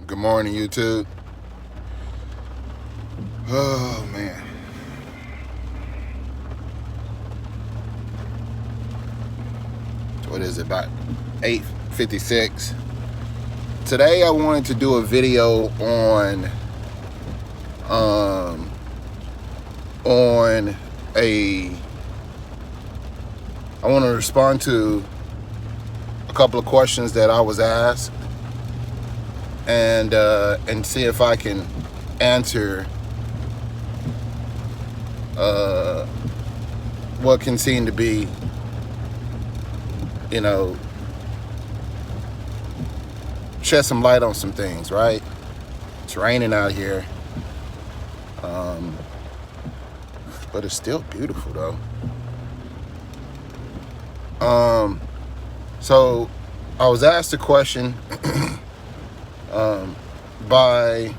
Good morning, YouTube. Oh, man. What is it, about 8:56? Today I wanted to do a video on I want to respond to a couple of questions that I was asked and see if I can answer what can seem to be, shed some light on some things, right? It's raining out here, but it's still beautiful though. So I was asked a question by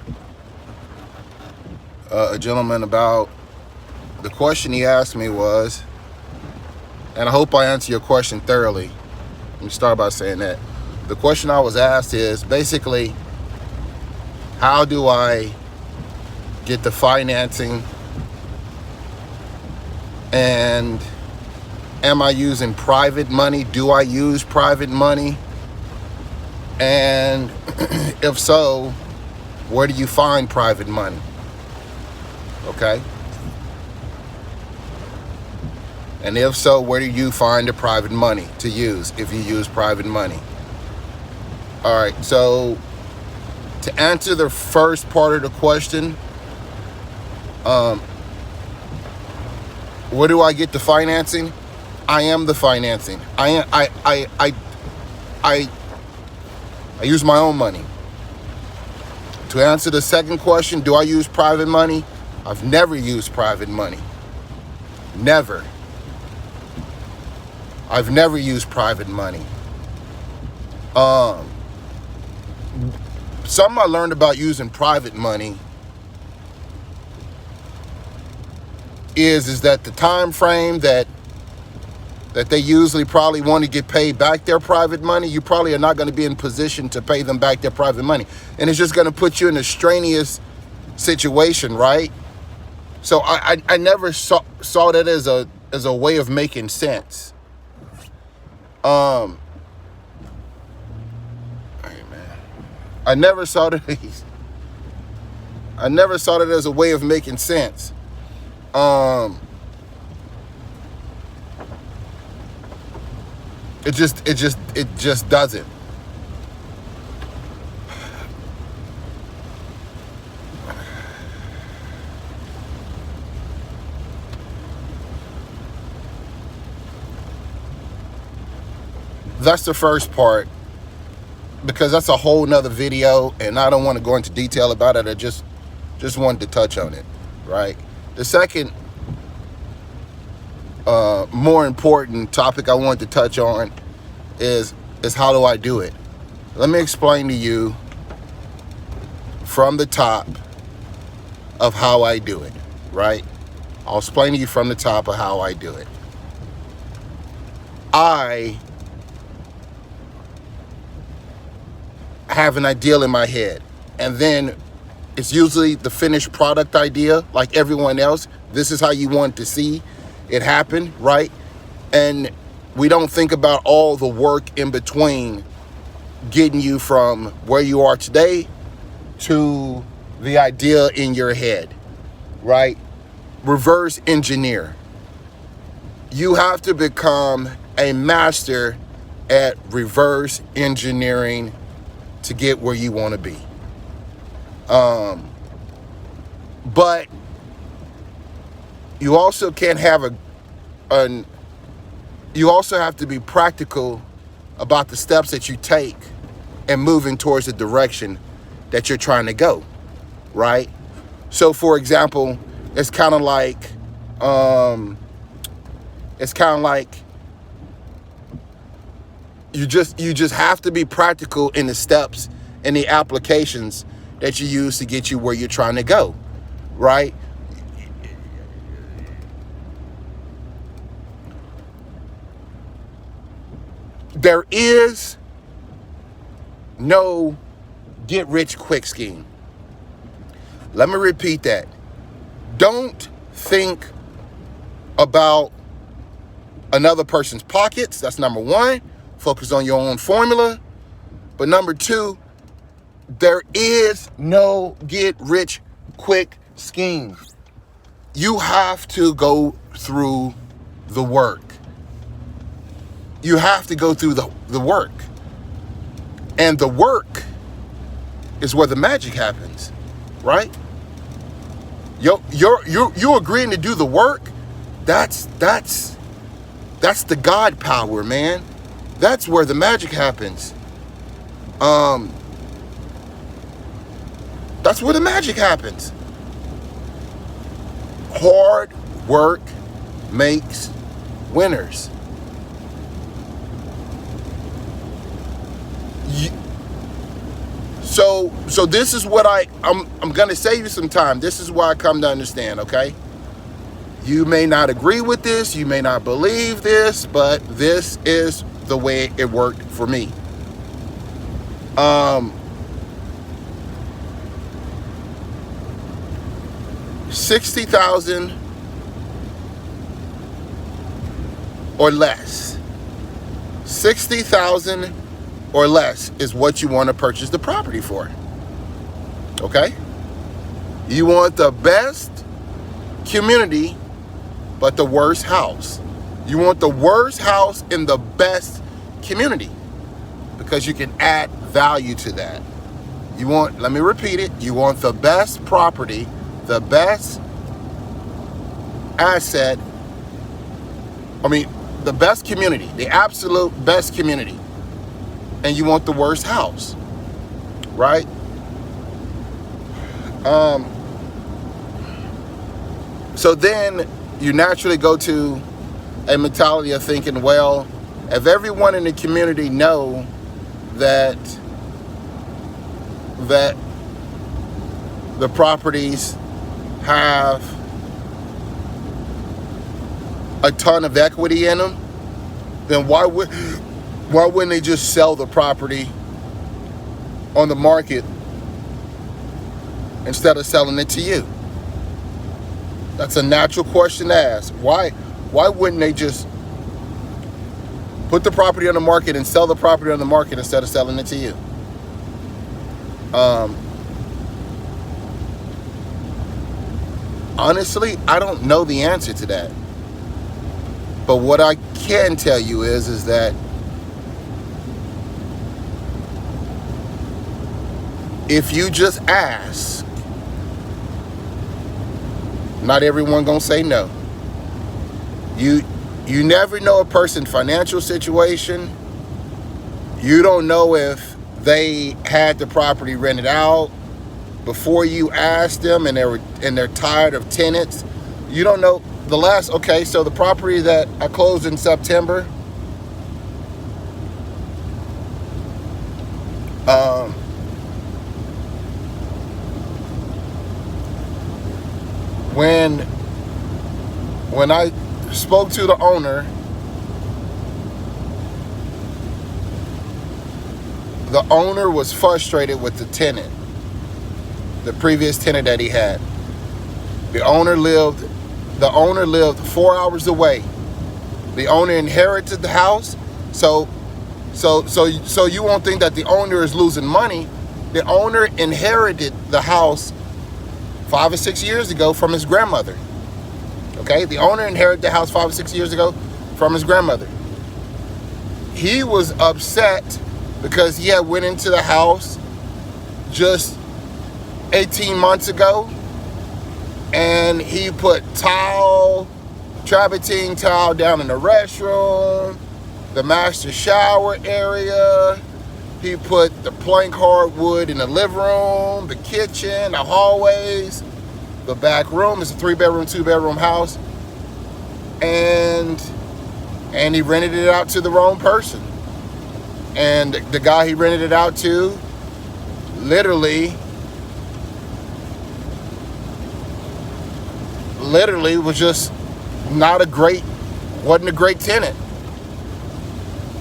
a gentleman about, the question he asked me was, and I hope I answer your question thoroughly. Let me start by saying that. The question I was asked is basically, how do I get the financing, and am I using private money? Do I use private money? And if so, where do you find private money? Okay. And if so, where do you find the private money to use if you use private money? All right, so to answer the first part of the question, where do I get the financing? I am the financing. I use my own money. To answer the second question, do I use private money? I've never used private money. Never. I've never used private money. Something I learned about using private money is that the time frame that they usually probably want to get paid back their private money, you probably are not going to be in position to pay them back their private money. And it's just going to put you in a strenuous situation, right? So I never saw that as a way of making sense. Hey man, I never saw that as a way of making sense. It just doesn't. That's the first part, because that's a whole nother video and I don't want to go into detail about it. I just wanted to touch on it, right? The second more important topic I wanted to touch on is how do I do it? Let me explain to you from the top of how I do it, right? I'll explain to you from the top of how I do it. I have an ideal in my head, and then it's usually the finished product idea, like everyone else. This is how you want to see it happen, right? And we don't think about all the work in between getting you from where you are today to the idea in your head, right? Reverse engineer. You have to become a master at reverse engineering to get where you want to be. But you also can't have you also have to be practical about the steps that you take and moving towards the direction that you're trying to go, right? So for example, it's kind of like you just have to be practical in the steps and the applications that you use to get you where you're trying to go, right? There is no get rich quick scheme. Let me repeat that. Don't think about another person's pockets. That's number one. Focus on your own formula. But number two, there is no get rich quick scheme. You have to go through the work. You have to go through the work. And the work is where the magic happens, right? You agreeing to do the work, that's the God power, man. That's where the magic happens. That's where the magic happens. Hard work makes winners. So this is what I'm gonna save you some time. This is why I come to understand, okay? You may not agree with this, you may not believe this, but this is the way it worked for me. 60,000 or less. 60,000 or less is what you want to purchase the property for. Okay? You want the best community, but the worst house. You want the worst house in the best community because you can add value to that. You want, let me repeat it, you want the best property, the best asset, the best community, the absolute best community. And you want the worst house, right? So then you naturally go to a mentality of thinking, well, if everyone in the community know that the properties have a ton of equity in them, then why wouldn't they just sell the property on the market instead of selling it to you? That's a natural question to ask. Why wouldn't they just put the property on the market and sell the property on the market instead of selling it to you? Honestly, I don't know the answer to that. But what I can tell you is that if you just ask, not everyone gonna say no. You never know a person's financial situation. You don't know if they had the property rented out before you asked them and they're tired of tenants. You don't know so the property that I closed in September, when I spoke to the owner was frustrated with the tenant, the previous tenant that he had. The owner lived 4 hours away. The owner inherited the house, so you won't think that the owner is losing money. The owner inherited the house 5 or 6 years ago from his grandmother. Okay, the owner inherited the house 5 or 6 years ago from his grandmother. He was upset because he had went into the house just 18 months ago and he put travertine tile down in the restroom, the master shower area. He put the plank hardwood in the living room, the kitchen, the hallways, the back room. It's a 3-bedroom, 2-bedroom house. And he rented it out to the wrong person. And the guy he rented it out to literally was just wasn't a great tenant.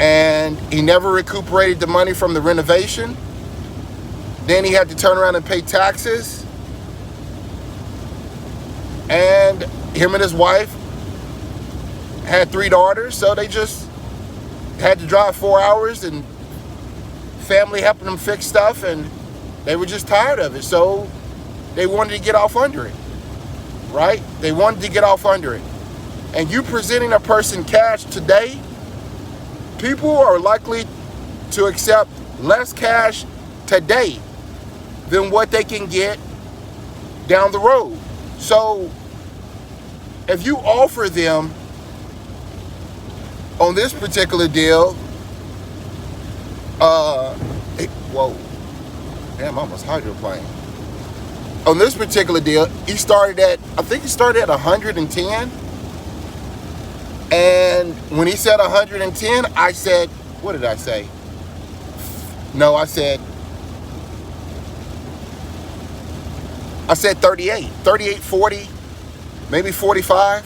And he never recuperated the money from the renovation. Then he had to turn around and pay taxes. And him and his wife had 3 daughters, so they just had to drive 4 hours, and family helping them fix stuff, and they were just tired of it. So they wanted to get off under it, right? They wanted to get off under it. And you presenting a person cash today, people are likely to accept less cash today than what they can get down the road. So if you offer them on this particular deal, whoa, damn, I almost hydroplaned. On this particular deal, I think he started at 110. And when he said 110, I said, what did I say? No, I said 38, 40, maybe 45,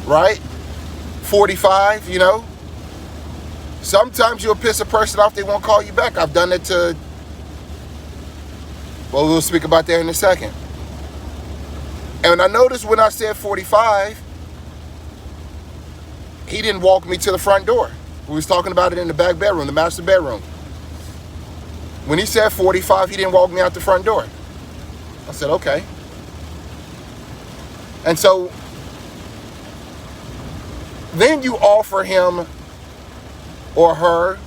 right? 45, you know? Sometimes you'll piss a person off, they won't call you back. I've done it to, well, we'll speak about that in a second. And I noticed when I said 45, he didn't walk me to the front door. We was talking about it in the back bedroom, the master bedroom. When he said 45, he didn't walk me out the front door. I said, okay. And so then you offer him or her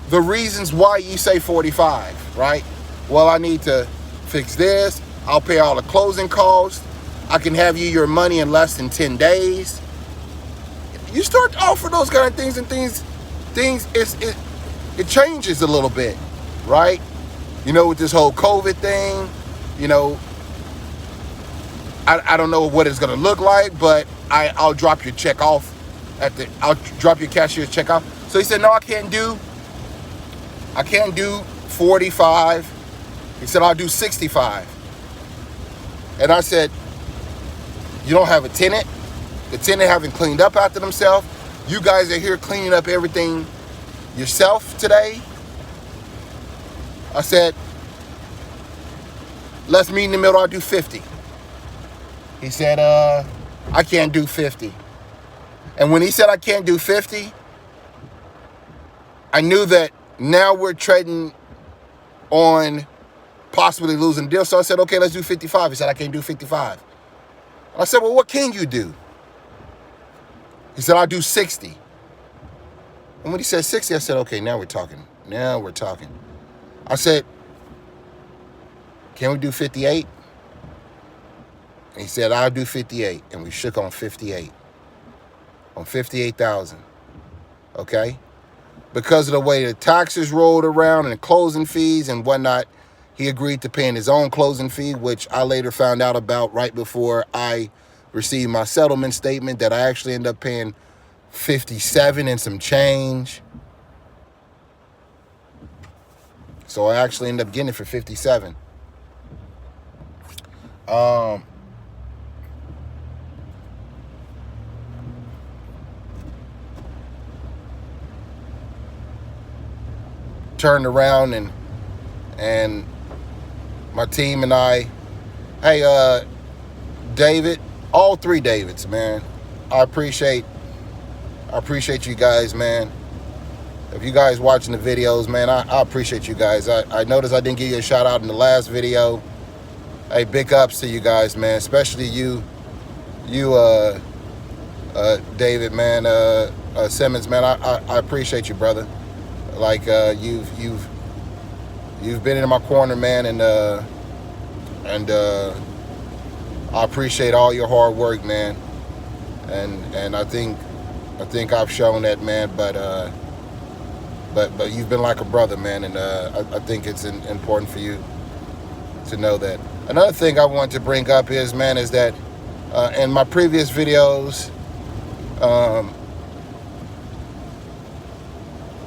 the reasons why you say 45, right? Well, I need to fix this. I'll pay all the closing costs. I can have you your money in less than 10 days. You start to offer those kind of things, and it changes a little bit, right? You know, with this whole COVID thing, you know, I don't know what it's gonna look like, but I'll drop your check off I'll drop your cashier's check off. So he said, no, I can't do 45. He said, I'll do 65. And I said, you don't have a tenant. The tenant haven't cleaned up after themselves. You guys are here cleaning up everything yourself today. I said, let's meet in the middle. I'll do 50. He said, I can't do 50. And when he said I can't do 50, I knew that now we're trading on possibly losing the deal. So I said, okay, let's do 55. He said, I can't do 55. I said, well, what can you do? He said, I'll do 60. And when he said 60, I said, okay, now we're talking. Now we're talking. I said, can we do 58? And he said, I'll do 58. And we shook on 58. On 58,000. Okay? Because of the way the taxes rolled around and the closing fees and whatnot, he agreed to paying his own closing fee, which I later found out about right before I received my settlement statement, that I actually ended up paying 57 and some change. So I actually ended up getting it for 57. Turned around and my team and I, hey, David, all 3 Davids, man. I appreciate you guys, man. If you guys watching the videos, man, I appreciate you guys. I noticed I didn't give you a shout out in the last video. Hey, big ups to you guys, man. Especially you, David, man, Simmons, man. I appreciate you, brother. Like you've been in my corner, man, and I appreciate all your hard work, man. And I think I've shown that, man. But you've been like a brother, man, and I think it's important for you to know that. Another thing I want to bring up is, man, is that in my previous videos,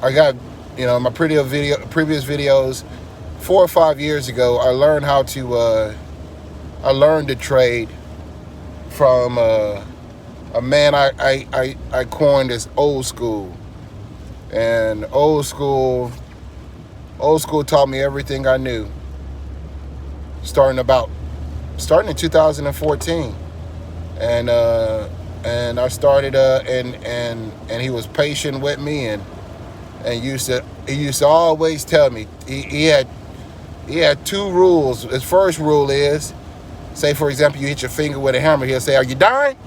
I got, you know, my previous videos 4 or 5 years ago, I learned to trade from a man I coined as old school. And old school Old school taught me everything I knew. Starting in 2014, and I started and he was patient with me, and he used to always tell me he had two rules. His first rule is, say for example you hit your finger with a hammer, he'll say, "Are you dying?"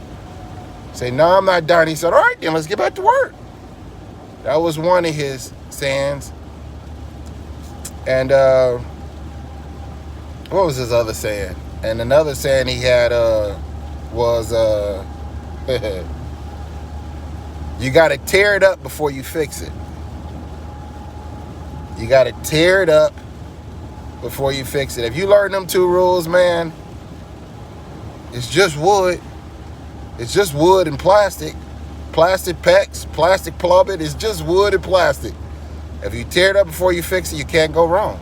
Say, "No, I'm not dying." He said, "All right, then let's get back to work." That was one of his sayings. And what was his other saying? And another saying he had was you got to tear it up before you fix it. You got to tear it up before you fix it. If you learn them two rules, man, it's just wood. It's just wood and plastic. Plastic PEX, plastic plumbing. It's just wood and plastic. If you tear it up before you fix it, you can't go wrong.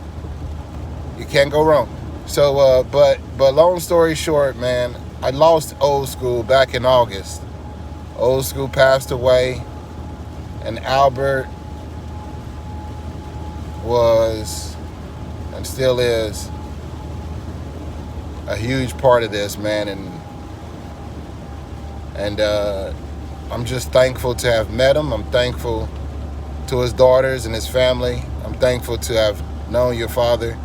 You can't go wrong. So, but long story short, man, I lost Old School back in August. Old School passed away, and Albert was, and still is, a huge part of this, man, and I'm just thankful to have met him. I'm thankful to his daughters and his family. I'm thankful to have known your father.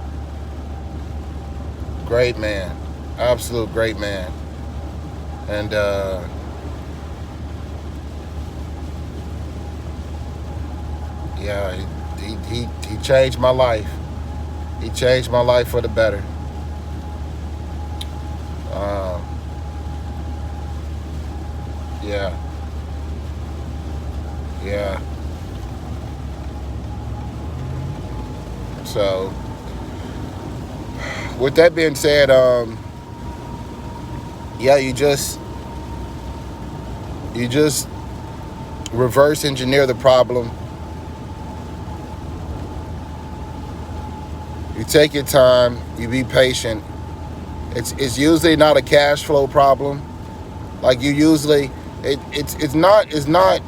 Great man, absolute great man. And yeah, he changed my life. He changed my life for the better. Yeah. Yeah. So, with that being said, yeah, you just reverse engineer the problem. You take your time. You be patient. It's usually not a cash flow problem. Like you usually, it's not.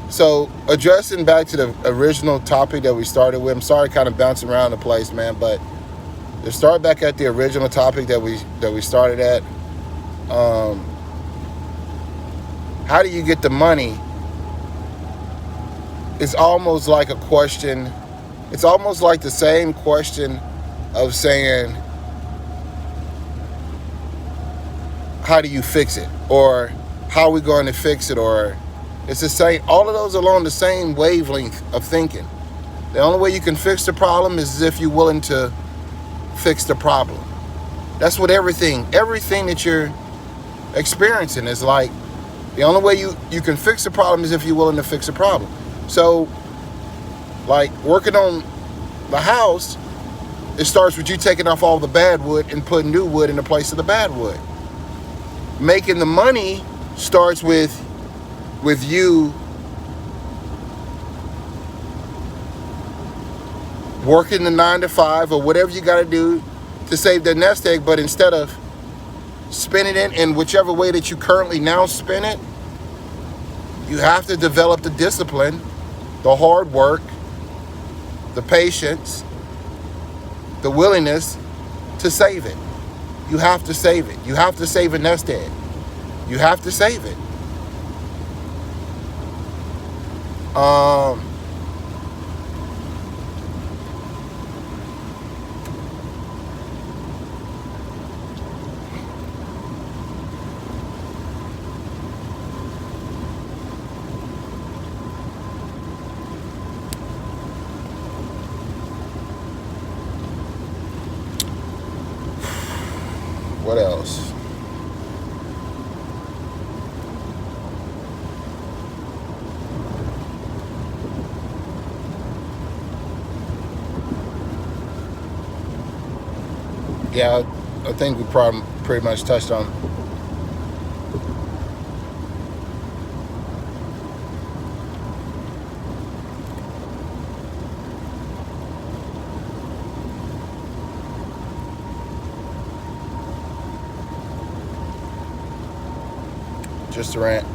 So addressing back to the original topic that we started with, I'm sorry, kind of bouncing around the place, man, but to start back at the original topic that we started at, how do you get the money? It's almost like a question. It's almost like the same question of saying, how do you fix it? Or how are we going to fix it? Or it's the same, all of those are along the same wavelength of thinking. The only way you can fix the problem is if you're willing to fix the problem. That's what everything that you're experiencing is like. The only way you can fix the problem is if you're willing to fix the problem. So, like working on the house, it starts with you taking off all the bad wood and putting new wood in the place of the bad wood. Making the money starts with you working the 9 to 5 or whatever you got to do to save the nest egg, but instead of spending it in whichever way that you currently now spend it, you have to develop the discipline, the hard work, the patience, the willingness to save it. You have to save it. You have to save a nest egg. You have to save it. What else? Yeah, I think we probably pretty much touched on. Just a rant.